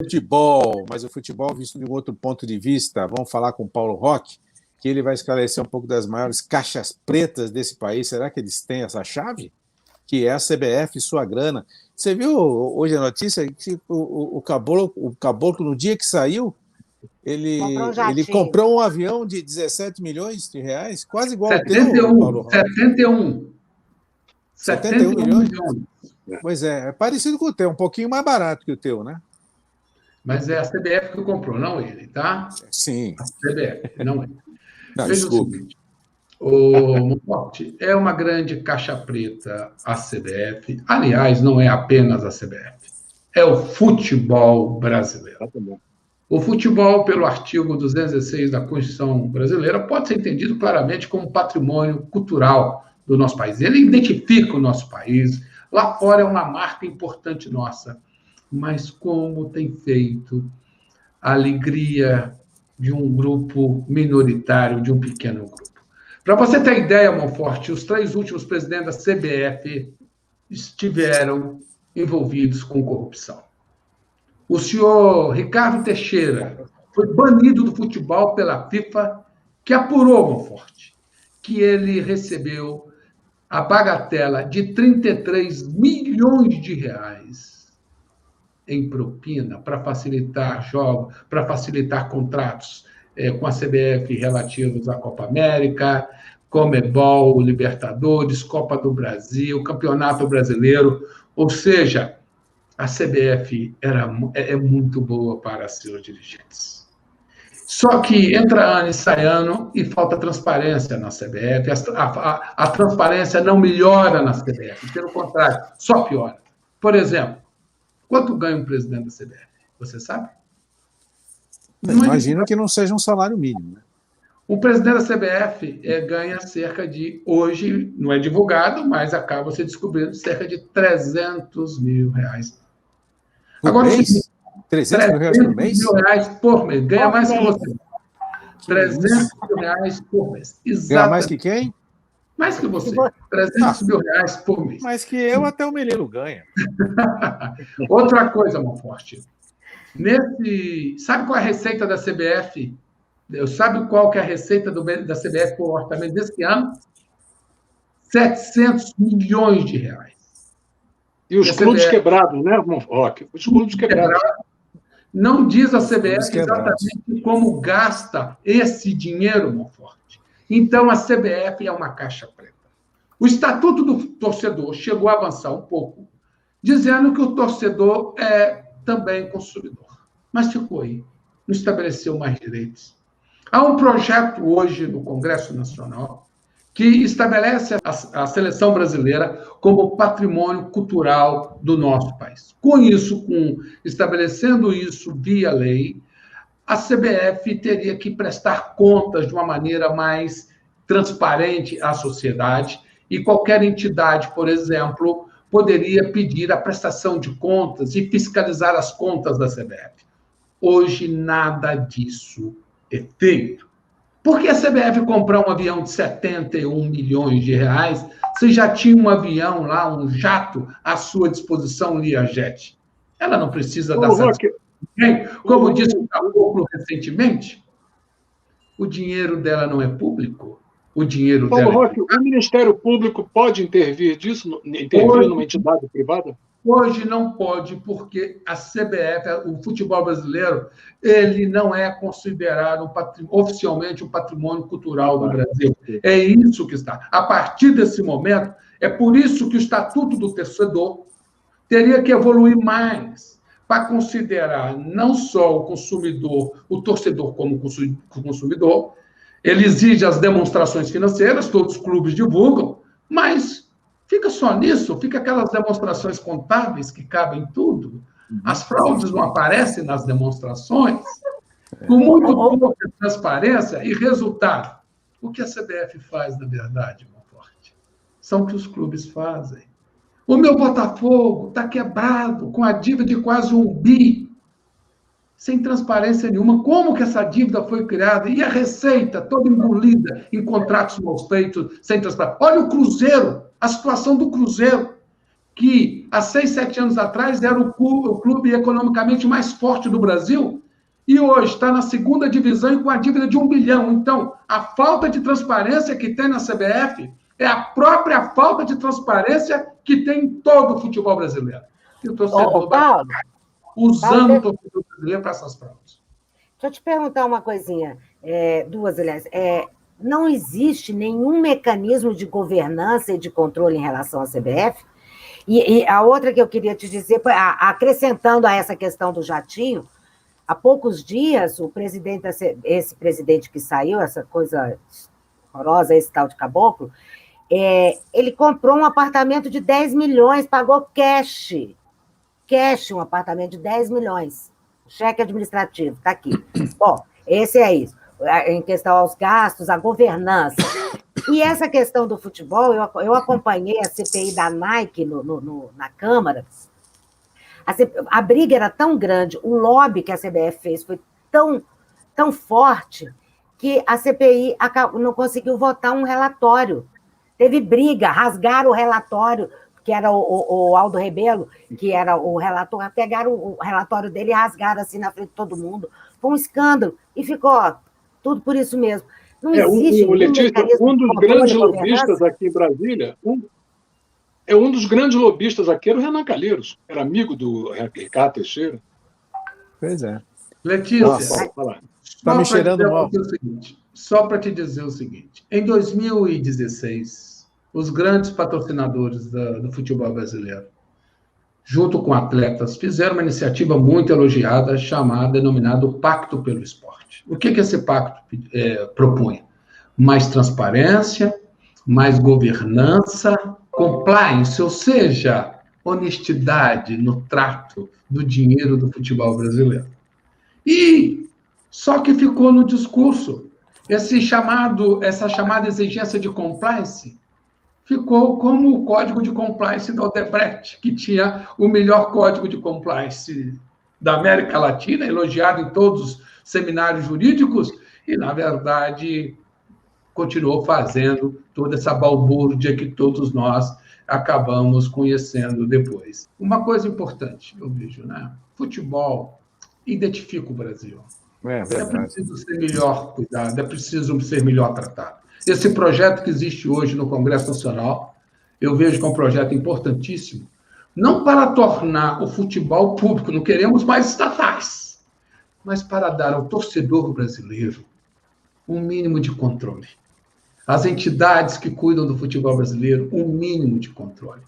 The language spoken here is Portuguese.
Futebol, mas o futebol visto de um outro ponto de vista. Vamos falar com o Paulo Roque, que ele vai esclarecer um pouco das maiores caixas pretas desse país. Será que eles têm essa chave? Que é a CBF e sua grana. Você viu hoje a notícia que o Caboclo, no dia que saiu, ele comprou um avião de 17 milhões de reais, quase igual ao teu, Paulo Roque. 71 milhões? Pois é parecido com o teu, um pouquinho mais barato que o teu, né? Mas é a CBF que comprou, não ele, tá? Sim. A CBF, não ele. Não, desculpe. O Monforte, é uma grande caixa preta a CBF. Aliás, não é apenas a CBF. É o futebol brasileiro. O futebol, pelo artigo 216 da Constituição brasileira, pode ser entendido claramente como patrimônio cultural do nosso país. Ele identifica o nosso país. Lá fora é uma marca importante nossa. Mas como tem feito a alegria de um grupo minoritário, de um pequeno grupo. Para você ter ideia, Monforte, os 3 últimos presidentes da CBF estiveram envolvidos com corrupção. O senhor Ricardo Teixeira foi banido do futebol pela FIFA, que apurou, Monforte, que ele recebeu a bagatela de 33 milhões de reais em propina para facilitar jogos, para facilitar contratos com a CBF relativos à Copa América, Conmebol, Libertadores, Copa do Campeonato Brasileiro. Ou seja, a CBF é muito boa para seus dirigentes. Só que entra ano e sai ano e falta transparência na CBF. A transparência não melhora na CBF, pelo contrário, só piora. Por exemplo, quanto ganha um presidente da CBF? Você sabe? Imagino que não seja um salário mínimo, né? O presidente da CBF ganha cerca de, hoje não é divulgado, mas acaba se descobrindo, cerca de 300 mil reais. Por mês? 300 mil reais por mês? 300 mil reais por mês. Ganha mais que você. 300 mil reais por mês. Exatamente. Ganha mais que quem? Mais que você. 300 mil reais por mês. Mais que eu, até o Menino ganha. Outra coisa, Monforte. Sabe qual é a receita da CBF? Sabe qual que é a receita da CBF por orçamento desse ano? 700 milhões de reais. E os clubes quebrados, né, Monforte? Os clubes quebrados. Não diz a CBF exatamente como gasta esse dinheiro, Monforte. Então, a CBF é uma caixa preta. O Estatuto do Torcedor chegou a avançar um pouco, dizendo que o torcedor é também consumidor. Mas ficou aí. Não estabeleceu mais direitos. Há um projeto hoje no Congresso Nacional que estabelece a seleção brasileira como patrimônio cultural do nosso país. Com isso, estabelecendo isso via lei, a CBF teria que prestar contas de uma maneira mais transparente à sociedade e qualquer entidade, por exemplo, poderia pedir a prestação de contas e fiscalizar as contas da CBF. Hoje, nada disso é feito. Por que a CBF comprar um avião de 71 milhões de reais se já tinha um avião lá, um jato, à sua disposição, Learjet? Ela não precisa da satisfação. Como disse o Caboclo recentemente, o dinheiro dela não é público. O dinheiro dela Roque, o Ministério Público pode intervir numa entidade privada? Hoje não pode, porque a CBF, o futebol brasileiro, ele não é considerado oficialmente um patrimônio cultural do Brasil. É isso que está. A partir desse momento, é por isso que o Estatuto do Torcedor teria que evoluir mais para considerar não só o torcedor como consumidor. Ele exige as demonstrações financeiras, todos os clubes divulgam, mas fica só nisso, fica aquelas demonstrações contábeis que cabem tudo. As fraudes não aparecem nas demonstrações, com muito pouca transparência e resultado. O que a CBF faz, na verdade, Monforte, são o que os clubes fazem. O meu Botafogo está quebrado, com a dívida de quase 1 bi, sem transparência nenhuma. Como que essa dívida foi criada? E a receita toda engolida em contratos mal feitos, sem transparência. Olha o Cruzeiro, a situação do Cruzeiro, que há 6, 7 anos atrás era o clube economicamente mais forte do Brasil, e hoje está na segunda divisão e com a dívida de 1 bilhão. Então, a falta de transparência que tem na CBF é a própria falta de transparência que tem em todo o futebol brasileiro. E o torcedor Paulo, usando o torcedor brasileiro para essas provas. Deixa eu te perguntar uma coisinha, duas, aliás. Não existe nenhum mecanismo de governança e de controle em relação à CBF? E a outra que eu queria te dizer, acrescentando a essa questão do jatinho, há poucos dias, esse presidente que saiu, essa coisa horrorosa, esse tal de caboclo, ele comprou um apartamento de 10 milhões, pagou cash, um apartamento de 10 milhões, cheque administrativo, está aqui. Bom, esse é isso, em questão aos gastos, a governança. E essa questão do futebol, eu acompanhei a CPI da Nike na Câmara. A briga era tão grande, o lobby que a CBF fez foi tão forte, que a CPI não conseguiu votar um relatório. Teve briga, rasgaram o relatório, que era o Aldo Rebelo, que era o relator, pegaram o relatório dele e rasgaram assim na frente de todo mundo. Foi um escândalo. E ficou tudo por isso mesmo. Não existe Letícia, um dos grandes lobistas aqui em Brasília, um dos grandes lobistas aqui era o Renan Calheiros, era amigo do Ricardo Teixeira. Pois é. Letícia, está me cheirando mal. Só para te dizer o seguinte, em 2016, os grandes patrocinadores do futebol brasileiro, junto com atletas, fizeram uma iniciativa muito elogiada, denominada Pacto pelo Esporte. O que esse pacto propõe? Mais transparência, mais governança, compliance, ou seja, honestidade no trato do dinheiro do futebol brasileiro. E só que ficou no discurso. Essa chamada exigência de compliance ficou como o código de compliance da Odebrecht, que tinha o melhor código de compliance da América Latina, elogiado em todos os seminários jurídicos, e, na verdade, continuou fazendo toda essa balbúrdia que todos nós acabamos conhecendo depois. Uma coisa importante, eu vejo, né? Futebol identifica o Brasil. É preciso ser melhor cuidado, é preciso ser melhor tratado. Esse projeto que existe hoje no Congresso Nacional, eu vejo que é um projeto importantíssimo, não para tornar o futebol público, não queremos mais estatais, mas para dar ao torcedor brasileiro um mínimo de controle. As entidades que cuidam do futebol brasileiro, um mínimo de controle.